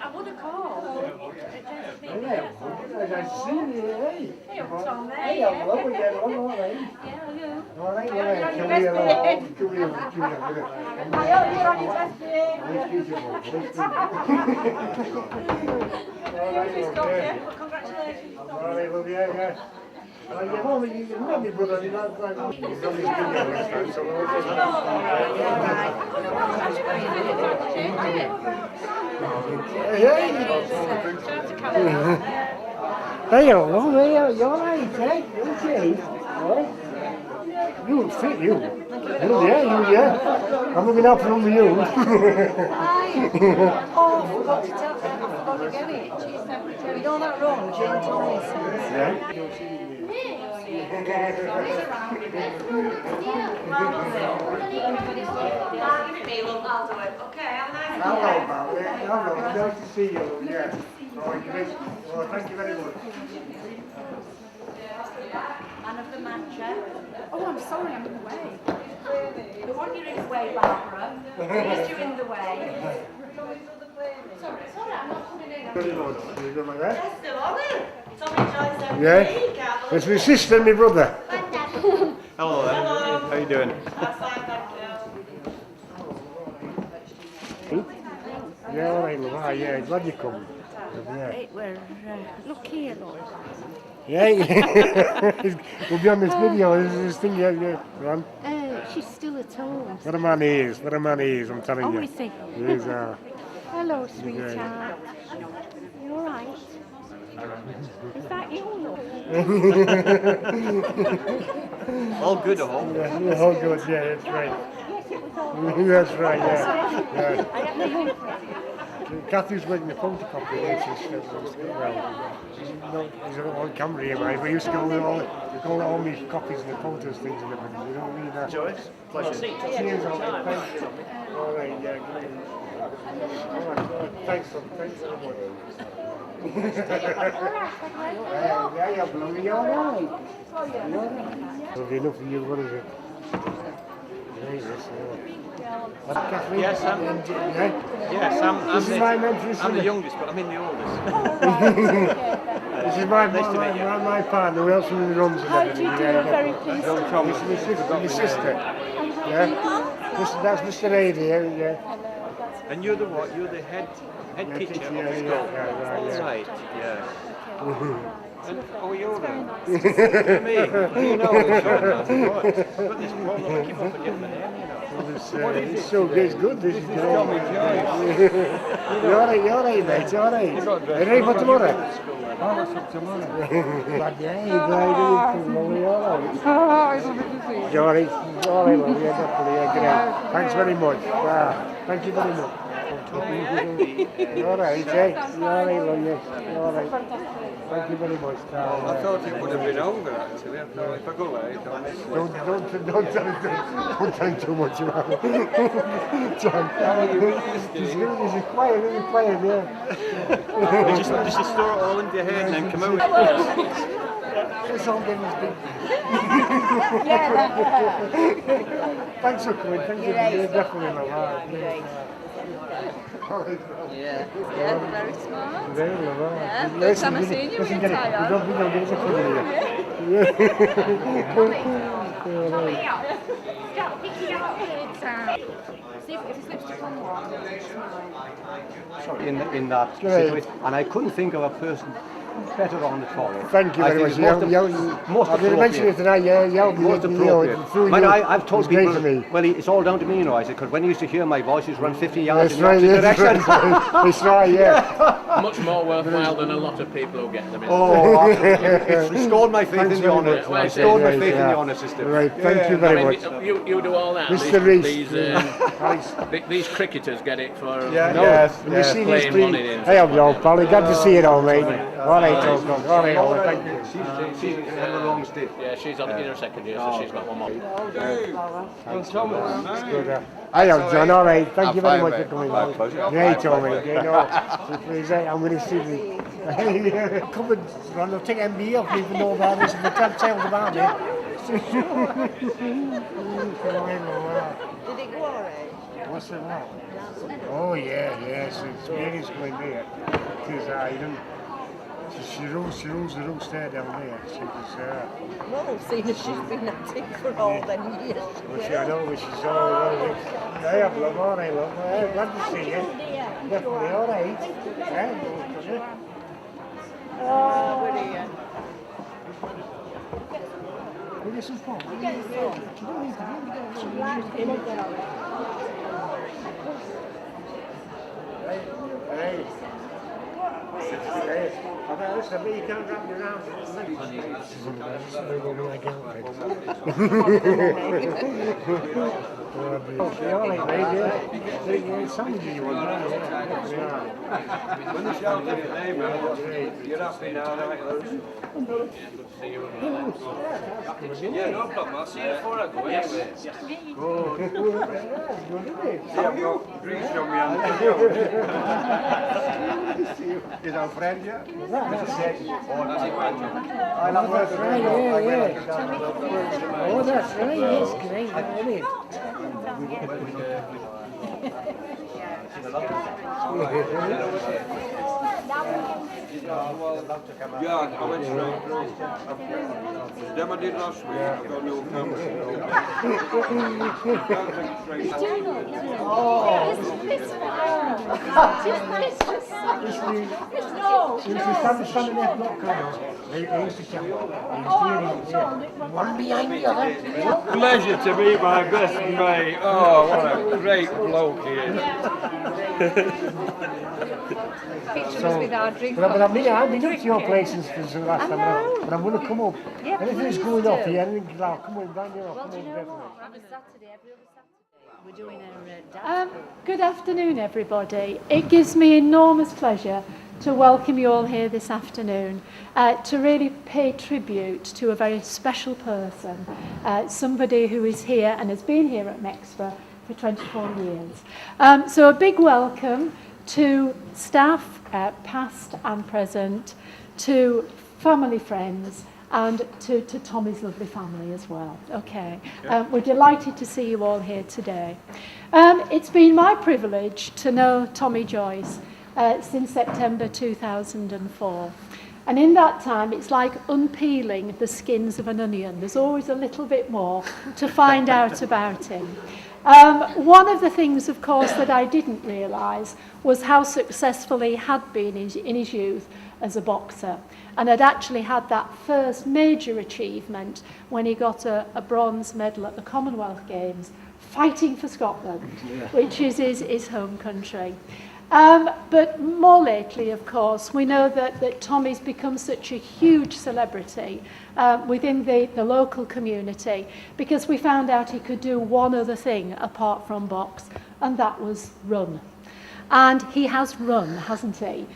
I would have called. Yeah, I see you, hey. Hey, Tommy. Hey, hello again, all right. Yeah, you. All right, You're on your come best here, day. come here. I hope you're on your best day. Congratulations. All right, love you, yeah. You know me, brother, you know me, Hey, hello, you're all right, eh? Okay. You look fit, you. Yeah. I'm looking out for you. Oh, forgot to tell her. I forgot to get it. She's secretary. You know that wrong, Jane Thompson's. Yeah. Hello, nice to see you, yeah. Oh, thank you very much. Man of the match, eh? Oh, I'm sorry, I'm in the way. The one you're in the way, Barbara. Please, you're in the way. Sorry, I'm not coming in. Very much. You good like that? Yes, still on it. Tommy Joyce MBE. Yeah. It's my sister and my brother. Hello there. How you doing? That's fine, thank you. Yeah, all right, love. Yeah, glad you come. Yeah. We're look here, Lord. Yeah. We'll be on this video. This thing, yeah. Run. She's still at home. What a man he is. I'm telling you. Oh, is he? He is, Hello, sweetheart. You all right? Is that you? All good at home? Yeah, all good, yeah, that's right. That's right, yeah. Kathy's making a photocopy of this. He's on camera here, right? We used to go with all these copies and the photos, things and everything. You know what I mean? Joyce, pleasure. Cheers, all right, thank you. All right, yeah, good. All right, thanks very much. Yeah, Blue, you're all right. Lovely enough for you, what is it? Yes, I'm the youngest, but I'm in the oldest. This is my partner, who else runs and everything. How do you do? Very pleased. This is my sister. Yeah. That's Mr. Ady, yeah. And you're the what? You're the head teacher of the school. Right, yeah. And, you're the... me. You know it's I've got this problem. I keep on forgetting the name, you know. It's so good, it's good. This is Tommy Joyce. You're all right, mate, you're all right. Are you ready for tomorrow? Oh, what's up tomorrow? Glad you're all right. You're all right, love, yeah, definitely, yeah, great. Thanks very much. Thank you very much. You're all right, eh? You're all right, love, yes. You're all right. Thank you very much. I thought it would have been over, actually. I thought if I go late, I'll miss it. Don't tell him too much about it. John, he's really quiet, yeah. Just to store it all into your head and then come out. It's all been his big. Thanks for coming, thank you. Definitely my heart. Yeah, very smart. Very lovely. Yeah, first time I've seen you in We don't get it for in that situation, and I couldn't think of a person better on the toilet. Thank you very much. Most I didn't mention it tonight, most appropriate. I've told people, well, it's all down to me, you know, I said, because when you used to hear my voice, you run 50 yards in the opposite direction. That's right, yeah. Much more worthwhile than a lot of people who get them in. Oh, it's restored my faith in the honour. Restored my faith in the honour system. Right, thank you very much. You do all that. Mr. Rees. These cricketers get it for Yes. playing money in. Hey, I'm your pal. Glad to see you all, mate. All right, thank you. She's had a long stint. Yeah, she's in her second year, so she's got one more. Hi, John. All right. Thank you very much for coming. My pleasure. Yeah, Tommy. You know, I'm going to see you. Come and run. I'll take MBE off even know about this. If I can't tell about it. Did it go alright? What's the what? Oh yeah, yes, it's Mary's going there. Because she rules the roost there down there. She was Well, seeing as she's been at it for all them years. well, she I know, but she's all hey, I'm love, all right, love. Glad to see you. Definitely all right. Oh, brilliant. We get some fun. Hey. I bet listen, but you can't wrap me around. When you shout at your neighbour, you're happy now, right, Lewis? Yeah, no problem. I'll see you before I go. Yes. Good. See, I've got grease on my hands. Is our friend here? Oh, that's right, yes, great, isn't it? Yeah, I went straight through. Them I did last week. I've got no cameras. Standing there, not coming. He used to come. One behind the other. Pleasure to meet my best mate. Oh, what a great bloke he is. Pictures with our drink. But I've been up to your places since the last time around. But I'm going to come up. Anything's going off here, I'll come in, down here, I'll come in definitely. We're doing our Good afternoon, everybody. It gives me enormous pleasure to welcome you all here this afternoon, to really pay tribute to a very special person, somebody who is here and has been here at Mexborough for 24 years. So a big welcome to staff, past and present, to family, friends, and to Tommy's lovely family as well. Okay, we're delighted to see you all here today. It's been my privilege to know Tommy Joyce since September 2004. And in that time, it's like unpeeling the skins of an onion. There's always a little bit more to find out about him. One of the things, of course, that I didn't realise was how successful he had been in his youth as a boxer, and had actually had that first major achievement when he got a bronze medal at the Commonwealth Games, fighting for Scotland, which is his home country. But more lately, of course, we know that Tommy's become such a huge celebrity within the local community, because we found out he could do one other thing apart from box, and that was run. And he has run, hasn't he?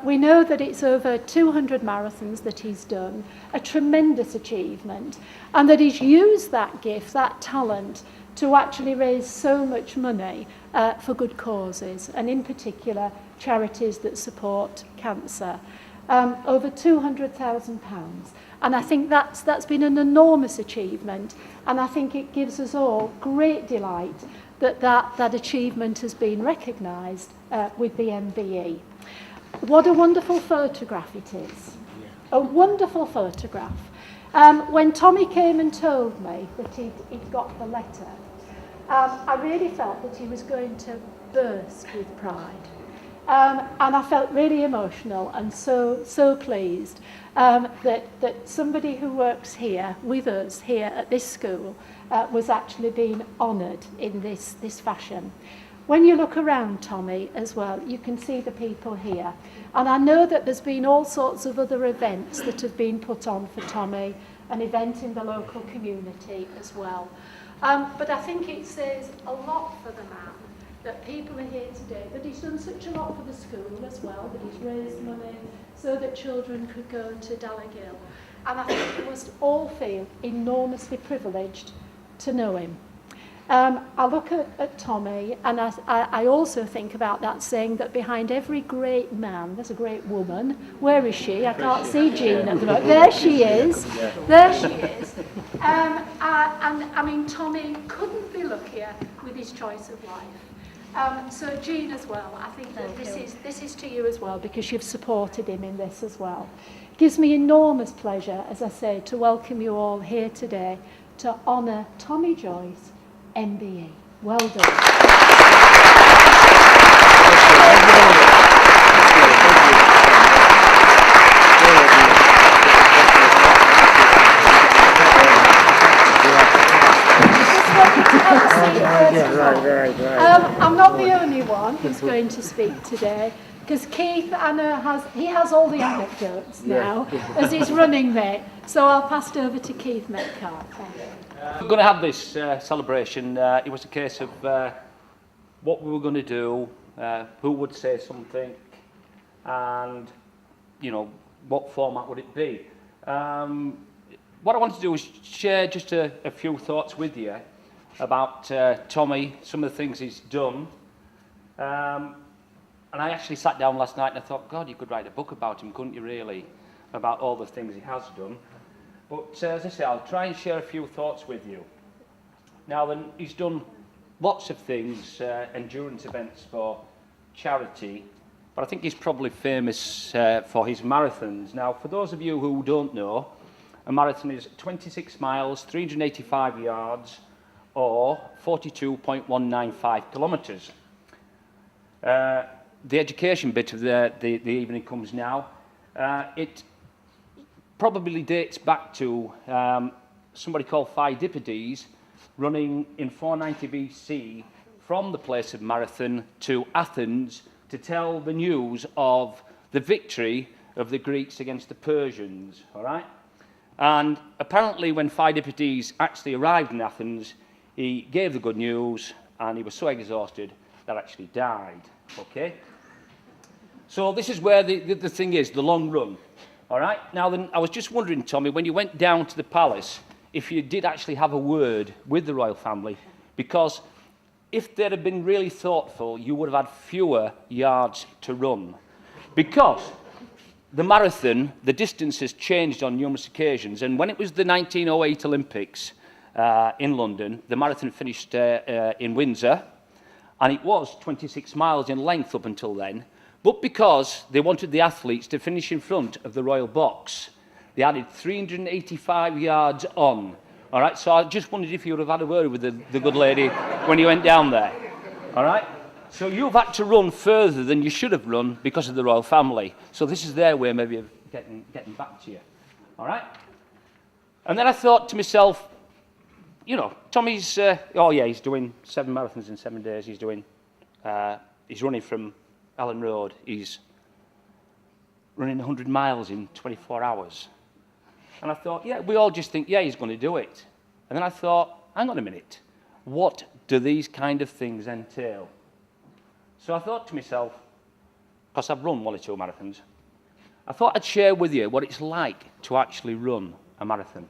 We know that it's over 200 marathons that he's done, a tremendous achievement, and that he's used that gift, that talent, to actually raise so much money for good causes, and in particular charities that support cancer. Over £200,000. And I think that's been an enormous achievement, and I think it gives us all great delight that achievement has been recognised with the MBE. What a wonderful photograph it is. A wonderful photograph. When Tommy came and told me that he'd got the letter, I really felt that he was going to burst with pride. And I felt really emotional and so pleased that somebody who works here with us here at this school was actually being honoured in this fashion. When you look around, Tommy, as well, you can see the people here. And I know that there's been all sorts of other events that have been put on for Tommy, an event in the local community as well. But I think it says a lot for the man that people are here today, that he's done such a lot for the school as well, that he's raised money so that children could go to Dalagill. And I think we must all feel enormously privileged to know him. I look at Tommy, and I also think about that saying that behind every great man, there's a great woman. Where is she? I can't see Jean at the moment. There she is. There she is. And I mean, Tommy couldn't be luckier. with his choice of life. So Jean as well, I think that this is to you as well, because you've supported him in this as well. It gives me enormous pleasure, as I say, to welcome you all here today to honour Tommy Joyce MBE. Well done. I'm not the only one who's going to speak today, because Keith, I know, has all the anecdotes now as his running mate. So I'll pass it over to Keith Metcalf. We're going to have this celebration. It was a case of what we were going to do, who would say something, and what format would it be. What I want to do is share just a few thoughts with you about Tommy, some of the things he's done. And I actually sat down last night and I thought, God, you could write a book about him, couldn't you really, about all the things he has done. But as I say, I'll try and share a few thoughts with you. Now then, he's done lots of things, endurance events for charity, but I think he's probably famous for his marathons. Now, for those of you who don't know, a marathon is 26 miles, 385 yards, or 42.195 kilometres. The education bit of the evening comes now. It probably dates back to somebody called Pheidippides running in 490 BC from the place of marathon to Athens to tell the news of the victory of the Greeks against the Persians, all right? And apparently when Pheidippides actually arrived in Athens, he gave the good news and he was so exhausted that actually died, okay? So this is where the thing is, the long run, all right? Now then, I was just wondering, Tommy, when you went down to the palace, if you did actually have a word with the royal family, because if they'd have been really thoughtful, you would have had fewer yards to run. Because the marathon, the distance has changed on numerous occasions, and when it was the 1908 Olympics in London, the marathon finished in Windsor, and it was 26 miles in length up until then, but because they wanted the athletes to finish in front of the royal box, they added 385 yards on. All right, so I just wondered if you would have had a word with the good lady when you went down there. All right? So you've had to run further than you should have run because of the royal family. So this is their way maybe of getting back to you. All right? And then I thought to myself, Tommy's, he's doing 7 marathons in 7 days. He's running from Ellen Road. He's running 100 miles in 24 hours. And I thought, we all just think, he's going to do it. And then I thought, hang on a minute, what do these kind of things entail? So I thought to myself, because I've run 1 or 2 marathons, I thought I'd share with you what it's like to actually run a marathon.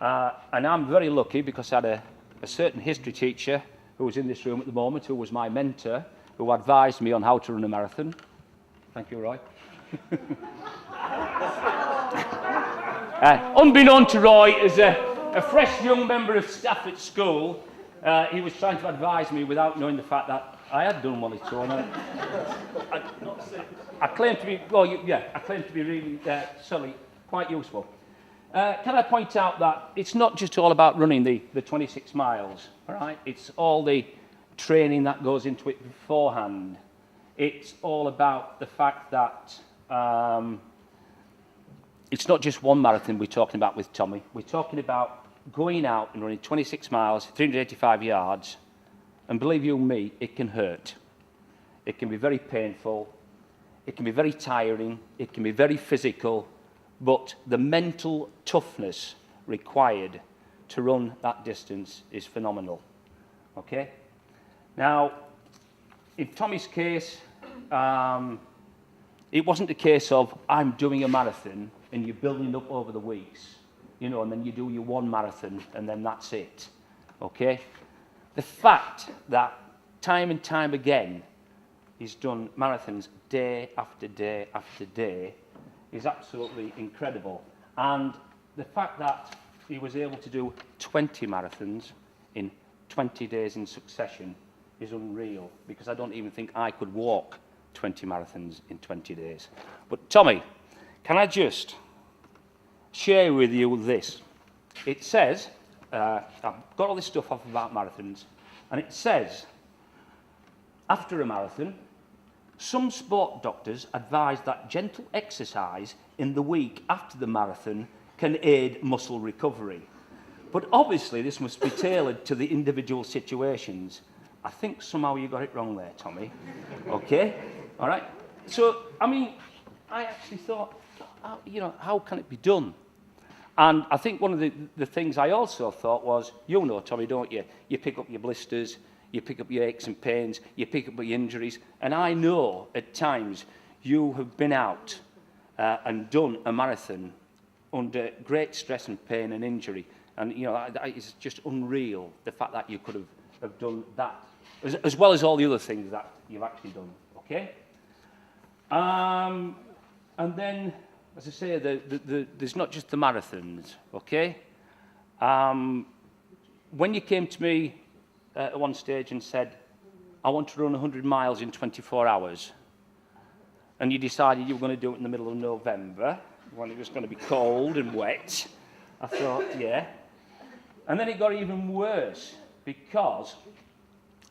And I'm very lucky because I had a certain history teacher who was in this room at the moment, who was my mentor, who advised me on how to run a marathon. Thank you, Roy. Unbeknown to Roy, as a fresh young member of staff at school, he was trying to advise me without knowing the fact that I had done 1 or 2. And I claim to be, I claim to be really, certainly quite useful. Can I point out that it's not just all about running the 26 miles, all right? It's all the training that goes into it beforehand. It's all about the fact that it's not just one marathon we're talking about with Tommy. We're talking about going out and running 26 miles, 385 yards, and believe you me, it can hurt. It can be very painful. It can be very tiring. It can be very physical. But the mental toughness required to run that distance is phenomenal. Okay? Now, in Tommy's case, it wasn't a case of I'm doing a marathon and you're building up over the weeks, and then you do your 1 marathon and then that's it. Okay? The fact that time and time again he's done marathons day after day after day is absolutely incredible. And the fact that he was able to do 20 marathons in 20 days in succession is unreal, because I don't even think I could walk 20 marathons in 20 days. But Tommy, can I just share with you this? It says, I've got all this stuff off about marathons, and it says, after a marathon, some sport doctors advise that gentle exercise in the week after the marathon can aid muscle recovery. But obviously this must be tailored to the individual situations. I think somehow you got it wrong there, Tommy. Okay? All right? So, I mean, I actually thought, you know, how can it be done? And I think one of the things I also thought was, you know, Tommy, don't you? You pick up your blisters, you pick up your aches and pains, you pick up your injuries, and I know at times you have been out and done a marathon under great stress and pain and injury. And, you know, that is just unreal, the fact that you could have done that, as well as all the other things that you've actually done, okay? And then, as I say, there's not just the marathons, okay? When you came to me at one stage and said, I want to run 100 miles in 24 hours, and you decided you were going to do it in the middle of November, when it was going to be cold and wet, I thought, yeah. And then it got even worse, because,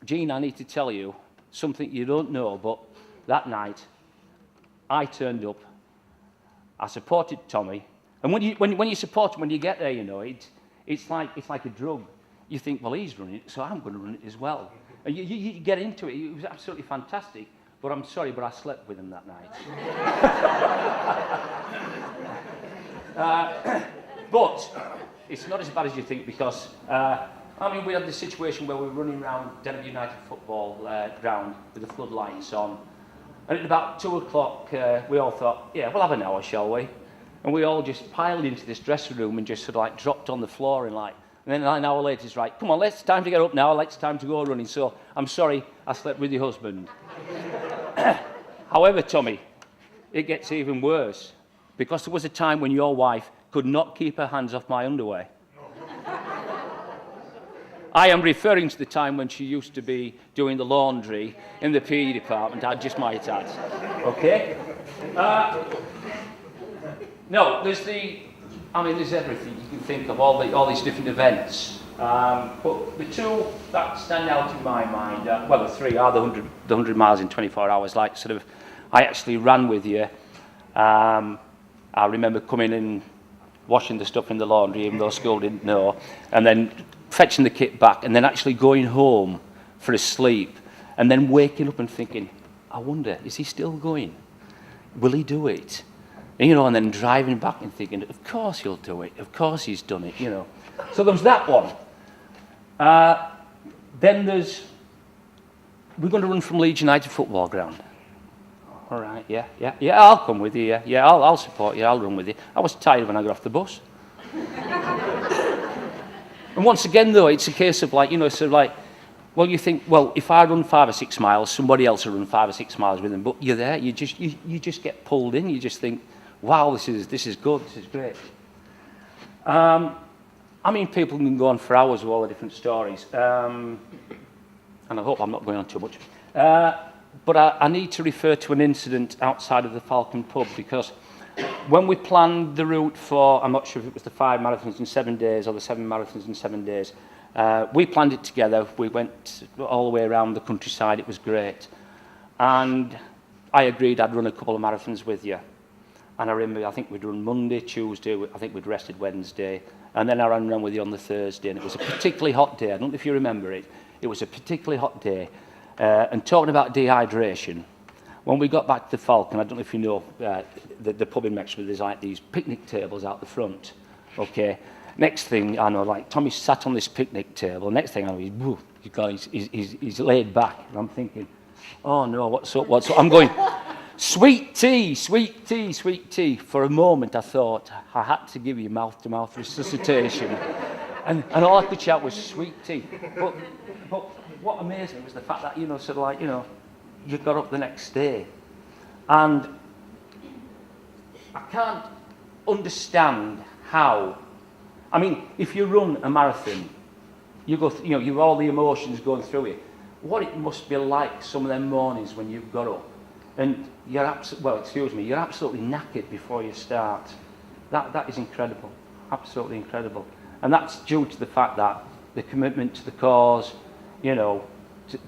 Jean, I need to tell you something you don't know, but that night, I turned up, I supported Tommy, and when you support him, when you get there, you know, it's like a drug. You think, well, he's running it, so I'm going to run it as well. And you get into it. It was absolutely fantastic, but I'm sorry, but I slept with him that night. But it's not as bad as you think, because, I mean, we had this situation where we were running around Denver United football ground with the floodlights on. And at about 2 o'clock, we all thought, yeah, we'll have an hour, shall we? And we all just piled into this dressing room and just sort of like dropped on the floor and like, and then an hour later it's right, come on, it's time to get up now, it's time to go running. So I'm sorry, I slept with your husband. However, Tommy, it gets even worse, because there was a time when your wife could not keep her hands off my underwear. I am referring to the time when she used to be doing the laundry in the PE department, I just might add. Okay? No, there's everything you can think of, all these different events. But the two that stand out in my mind, well, the three are the 100 miles in 24 hours, like sort of, I actually ran with you. I remember coming in, washing the stuff in the laundry, even though school didn't know, and then fetching the kit back, and then actually going home for a sleep, and then waking up and thinking, I wonder, is he still going? Will he do it? And, you know, and then driving back and thinking, of course he'll do it, of course he's done it, you know. So there was that one. Then we're going to run from Leeds United football ground. All right, yeah, I'll come with you, yeah, I'll support you, I'll run with you. I was tired when I got off the bus. And once again, though, it's a case of like, you know, sort of like, well, you think, well, if I run 5 or 6 miles, somebody else will run 5 or 6 miles with them. But you're there, you just get pulled in. You just think, wow, this is good, this is great. I mean, people can go on for hours with all the different stories. And I hope I'm not going on too much. But I need to refer to an incident outside of the Falcon pub, because when we planned the route for, I'm not sure if it was the 5 marathons in 7 days or the 7 marathons in 7 days, we planned it together. We went all the way around the countryside. It was great. And I agreed I'd run a couple of marathons with you. And I remember, I think we'd run Monday, Tuesday, I think we'd rested Wednesday, and then I ran around with you on the Thursday, and it was a particularly hot day. I don't know if you remember it. It was a particularly hot day. And talking about dehydration, when we got back to the Falcon, I don't know if you know, the pub in Mexborough, there's like these picnic tables out the front, okay? Next thing I know, like Tommy sat on this picnic table, next thing I know, he's laid back, and I'm thinking, oh no, what's up? I'm going, sweet tea. For a moment I thought I had to give you mouth-to-mouth resuscitation, and all I could shout was sweet tea. But what amazed me was the fact that, you know, sort of like, you know, you got up the next day, and I can't understand how. I mean, if you run a marathon, you go, you know, you've all the emotions going through you. What it must be like some of them mornings when you've got up and you're you're absolutely knackered before you start. That is incredible, absolutely incredible. And that's due to the fact that the commitment to the cause, you know,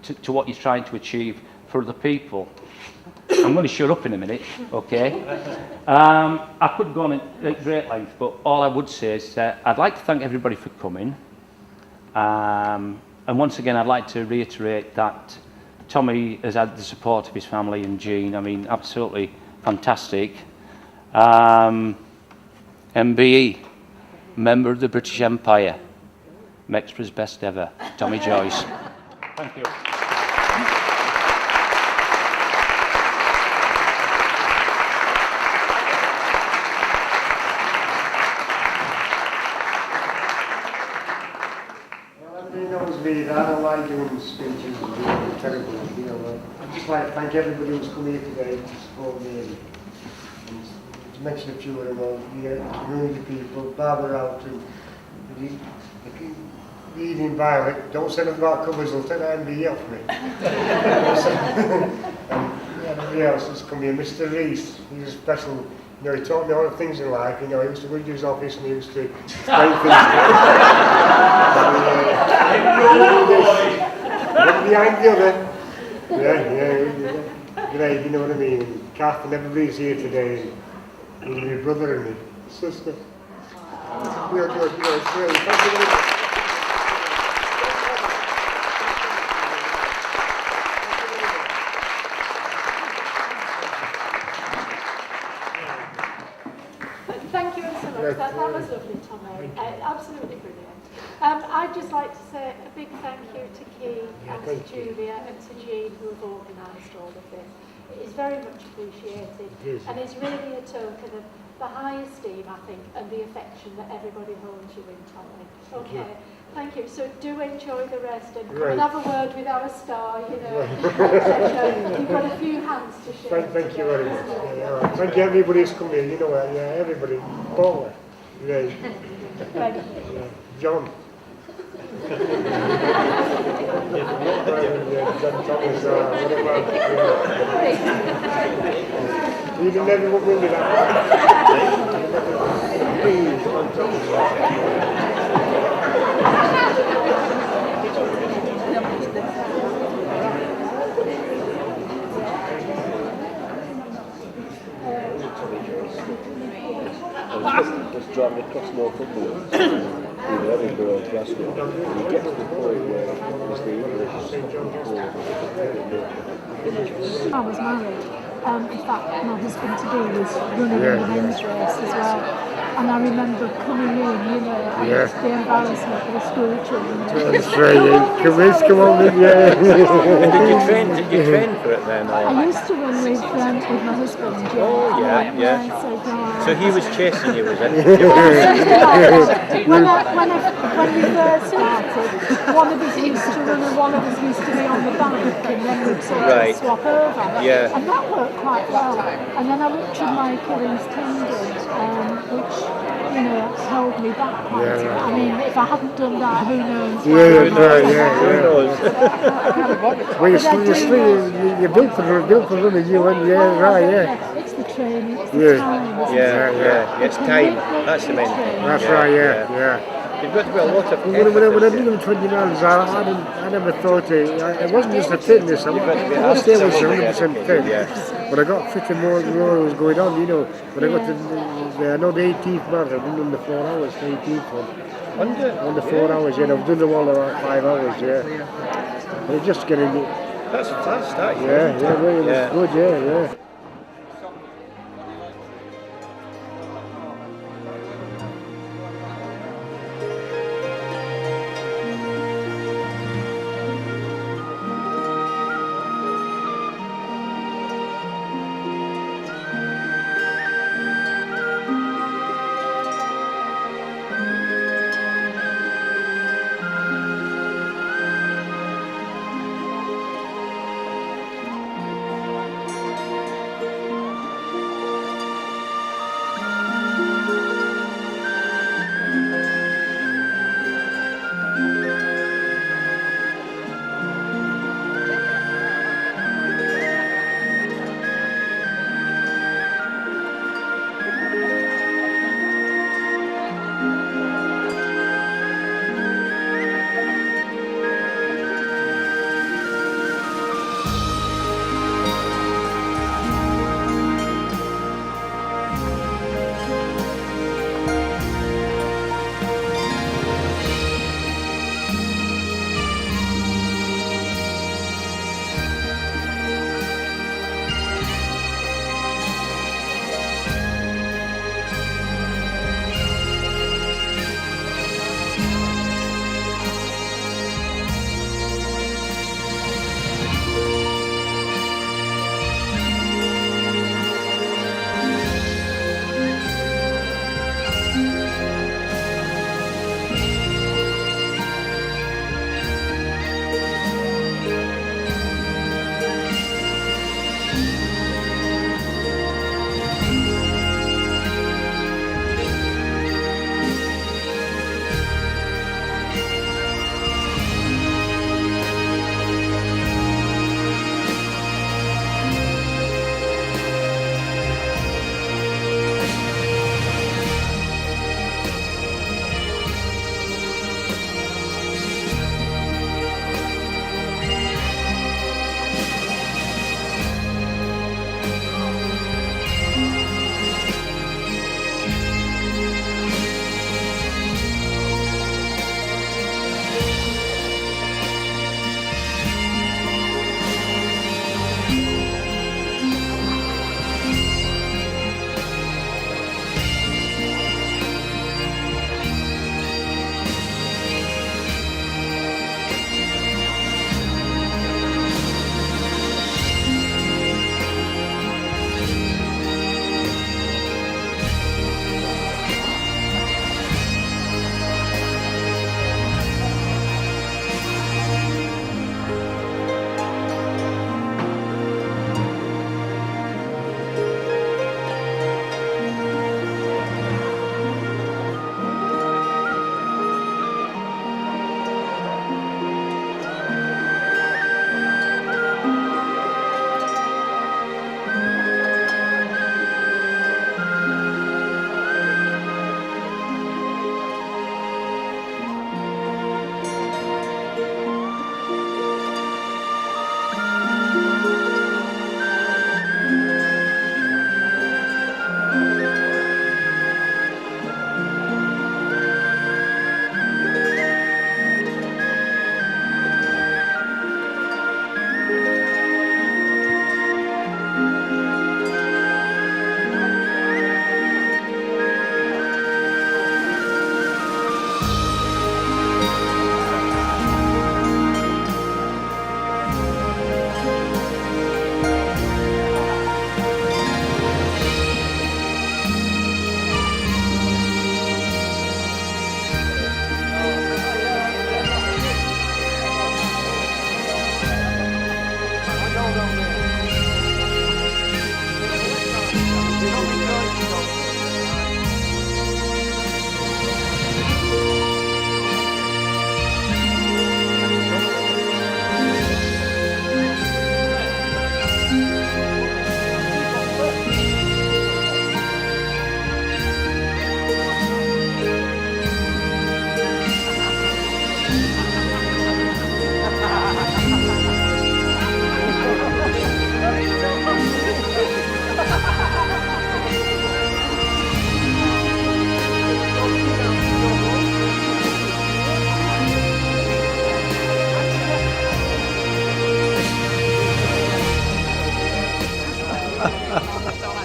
to what you're trying to achieve for other people. I'm going to shut up in a minute, okay? I could go on at great length, but all I would say is I'd like to thank everybody for coming. And once again, I'd like to reiterate that Tommy has had the support of his family and Jean. I mean, absolutely fantastic. MBE, member of the British Empire. Mexborough'S best ever, Tommy Joyce. Thank you. I don't like doing speeches and doing terrible, you know. I'd just like to thank everybody who's come here today to support me and to mention a few of them all, the community people, Barbara out and the evening Violet. Don't say nothing about covers, they'll take that MBE off me. And everybody else has come here. Mr. Reese, he's a special, you know, he taught me all the things in life, you know, he used to go to his office and he used to explain things one behind the other. Yeah. Great, you know what I mean. And Kath and everybody's here today. And my brother and my sister. You're good, it's great. Thank you very much. Thank you so much. That was lovely, Tommy. Absolutely brilliant. I'd just like to say a big thank you to Key and to Julia and to Jean who have organised all of this. It is very much appreciated and it's really a token of the high esteem, I think, and the affection that everybody holds you in, Tommy. Okay, thank you. So do enjoy the rest and come and have a word with our star, you know. You've got a few hands to shake. Thank you very much. Yeah, thank you everybody who's come here, you know, everybody. Paula. Yeah. Thank you. John. John Thomas, what about, you didn't ever walk with me that. Please, John Thomas. Just driving across North Cumberland in Edinburgh, Glasgow, you get to the point where it's the English. I was married. In fact, my husband-to-be was running in the men's race as well. And I remember coming in, you know, and the embarrassment of the school children. That's right, come on, yeah. Did you train for it then? Or? I used to run with my husband, yeah. Oh, yeah. So he was chasing you, was it? When we first started, one of us used to run and one of us used to be on the bank and then we'd sort of swap over. Yeah. And that worked quite well. And then I ruptured my Achilles tendon, which, you know, held me back quite a bit. I mean, if I hadn't done that, who knows? Who knows? Well, you're built for running, you went, It's the training, it's the time. It's time. That's the main thing. That's right, yeah. You've got to be a lot of when I did them 20 miles, I never thought it wasn't just a fitness. I was there was 100% fit, but I got fit and more was going on, you know. When I got to the 18th marathon, I did them the 4 hours, the 18th one. Under 4 hours, I've done them all about 5 hours, But it's just getting it. That's fast, that, it was good, yeah.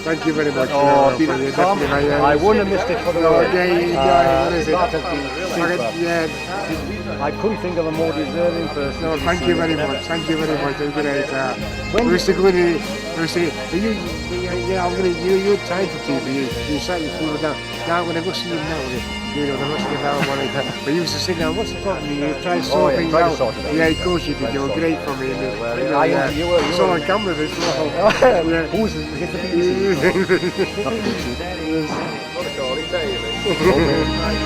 Thank you very much. Oh, for your Tom, definitely, I wouldn't have missed it for the No, world. what is it? That has been super. Yeah. I couldn't think of a more deserving person. No, to thank see you very it. much. Thank you very much. Great. When- We used to go in. We used to. I'm gonna. You're tied to TV. You sat your food down. Now when I go see him now, you know, the rest of the hour, but you used to sit down. What's the problem? You try to sort things try to out. sort it out. Yeah, of course you did. You were great for me. Well, You know, you were- It's all on camera this well. Yeah. Who's the BBC? Not the BBC. What a call, it's daily.